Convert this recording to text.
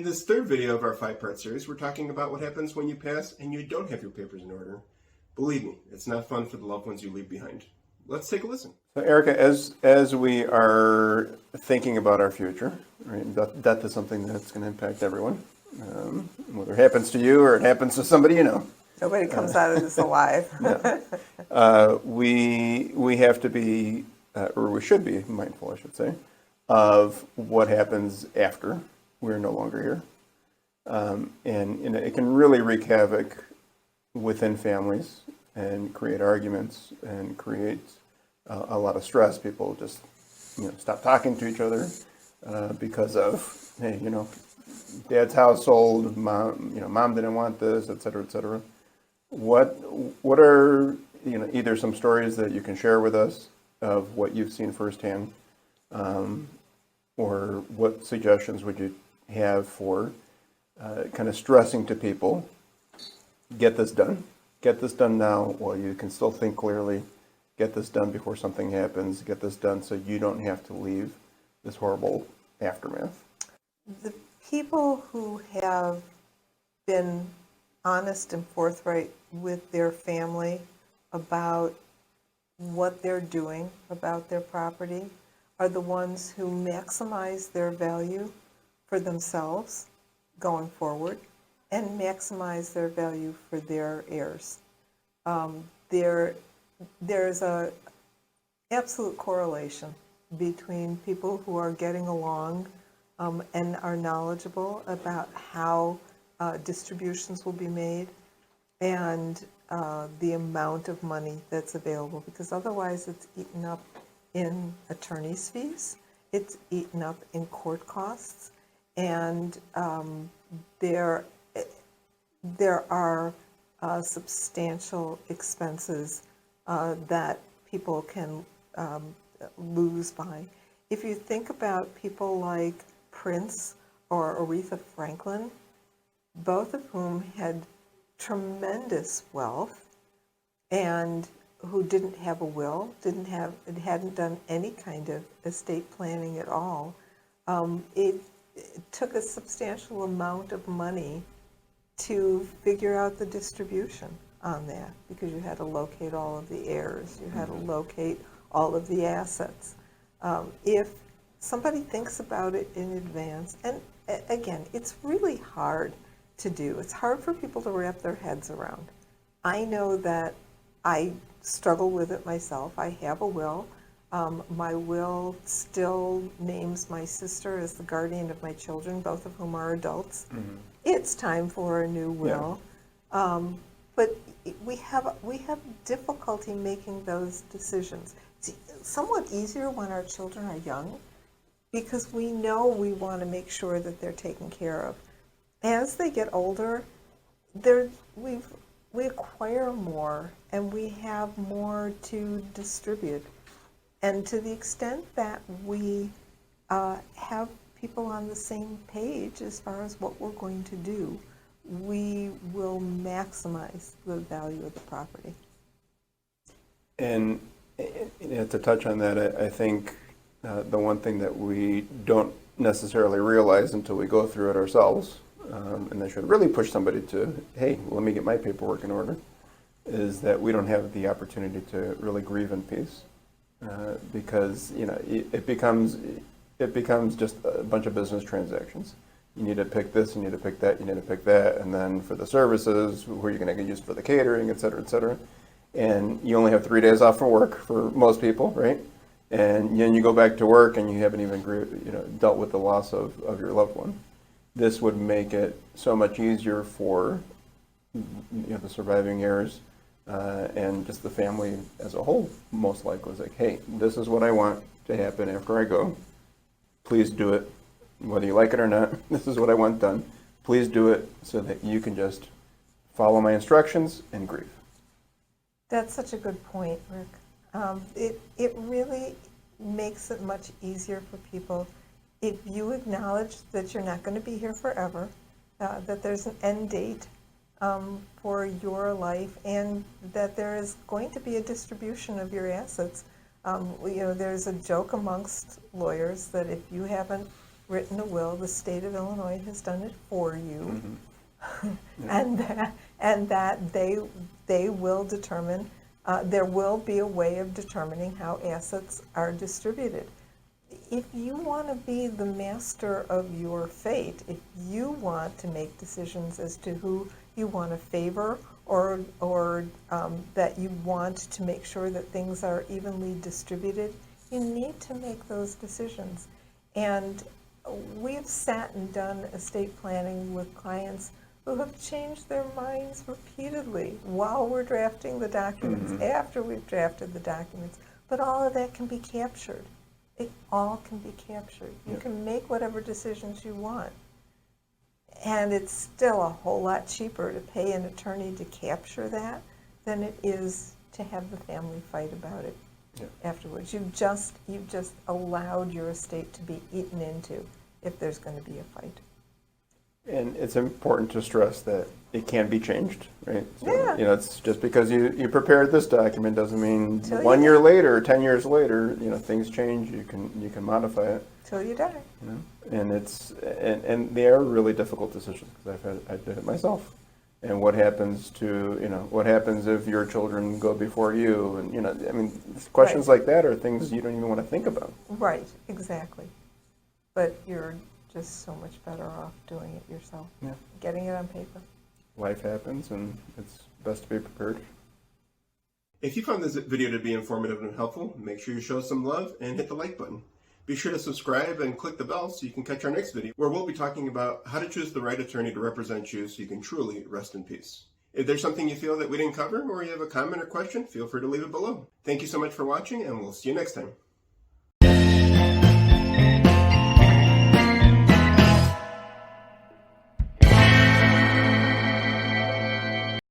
this third video of our 5-part series, we're talking about what happens when you pass and you don't have your papers in order. Believe me, it's not fun for the loved ones you leave behind. Let's take a listen. So Erica, as we are thinking about our future, right, death is something that's going to impact everyone, whether it happens to you or it happens to somebody you know. Nobody comes out of this alive. We have to be, or we should be mindful, I should say, of what happens after we're no longer here. And it can really wreak havoc within families and create arguments and create a lot of stress. People just, stop talking to each other because of, hey, dad's household, mom didn't want this, et cetera, et cetera. What are, either some stories that you can share with us of what you've seen firsthand, or what suggestions would you have for kind of stressing to people, get this done now while you can still think clearly, get this done before something happens, get this done so you don't have to leave this horrible aftermath? The people who have been honest and forthright with their family about what they're doing about their property are the ones who maximize their value for themselves going forward and maximize their value for their heirs. There's a absolute correlation between people who are getting along and are knowledgeable about how distributions will be made and the amount of money that's available, because otherwise it's eaten up in attorney's fees, it's eaten up in court costs, and there are substantial expenses that people can lose by. If you think about people like Prince or Aretha Franklin, both of whom had tremendous wealth and who didn't have a will, hadn't done any kind of estate planning at all, it took a substantial amount of money to figure out the distribution on that, because you had to locate all of the heirs, you had to locate all of the assets. If somebody thinks about it in advance, and again, it's really hard to do. It's hard for people to wrap their heads around. I know that I struggle with it myself. I have a will. My will still names my sister as the guardian of my children, both of whom are adults. Mm-hmm. It's time for a new will. Yeah. But we have difficulty making those decisions. It's somewhat easier when our children are young, because we know we want to make sure that they're taken care of. As they get older, we acquire more and we have more to distribute. And to the extent that we have people on the same page as far as what we're going to do, we will maximize the value of the property. And to touch on that, I think the one thing that we don't necessarily realize until we go through it ourselves, and I should really push somebody to, hey, let me get my paperwork in order, is that we don't have the opportunity to really grieve in peace, because it becomes just a bunch of business transactions. You need to pick this, you need to pick that, you need to pick that, and then for the services, who are you going to use for the catering, et cetera, et cetera. And you only have 3 days off from work for most people, right? And then you go back to work and you haven't even dealt with the loss of your loved one. This would make it so much easier for the surviving heirs and just the family as a whole, most likely. It's like, hey, this is what I want to happen after I go. Please do it, whether you like it or not. This is what I want done. Please do it so that you can just follow my instructions and grieve. That's such a good point, Rick. It really makes it much easier for people if you acknowledge that you're not going to be here forever, that there's an end date for your life, and that there is going to be a distribution of your assets. There's a joke amongst lawyers that if you haven't written a will. The state of Illinois has done it for you. Yeah. and that they will determine, there will be a way of determining how assets are distributed. If you want to be the master of your fate, if you want to make decisions as to who you want to favor, or that you want to make sure that things are evenly distributed, you need to make those decisions. And we've sat and done estate planning with clients who have changed their minds repeatedly while we're drafting the documents, after we've drafted the documents. But all of that can be captured. It all can be captured. You can make whatever decisions you want. And it's still a whole lot cheaper to pay an attorney to capture that than it is to have the family fight about it afterwards. You've just allowed your estate to be eaten into if there's going to be a fight. And it's important to stress that it can be changed, right? So, Yeah. It's just because you prepared this document doesn't mean Till 1 you year die. later, 10 years later, things change. You can modify it. Till you die. And and they are really difficult decisions because I did it myself. And what happens what happens if your children go before you? And questions like that are things you don't even want to think about. Right, exactly. But you're just so much better off doing it yourself, getting it on paper. Life happens, and it's best to be prepared. If you found this video to be informative and helpful, make sure you show some love and hit the like button. Be sure to subscribe and click the bell so you can catch our next video, where we'll be talking about how to choose the right attorney to represent you so you can truly rest in peace. If there's something you feel that we didn't cover, or you have a comment or question, feel free to leave it below. Thank you so much for watching, and we'll see you next time.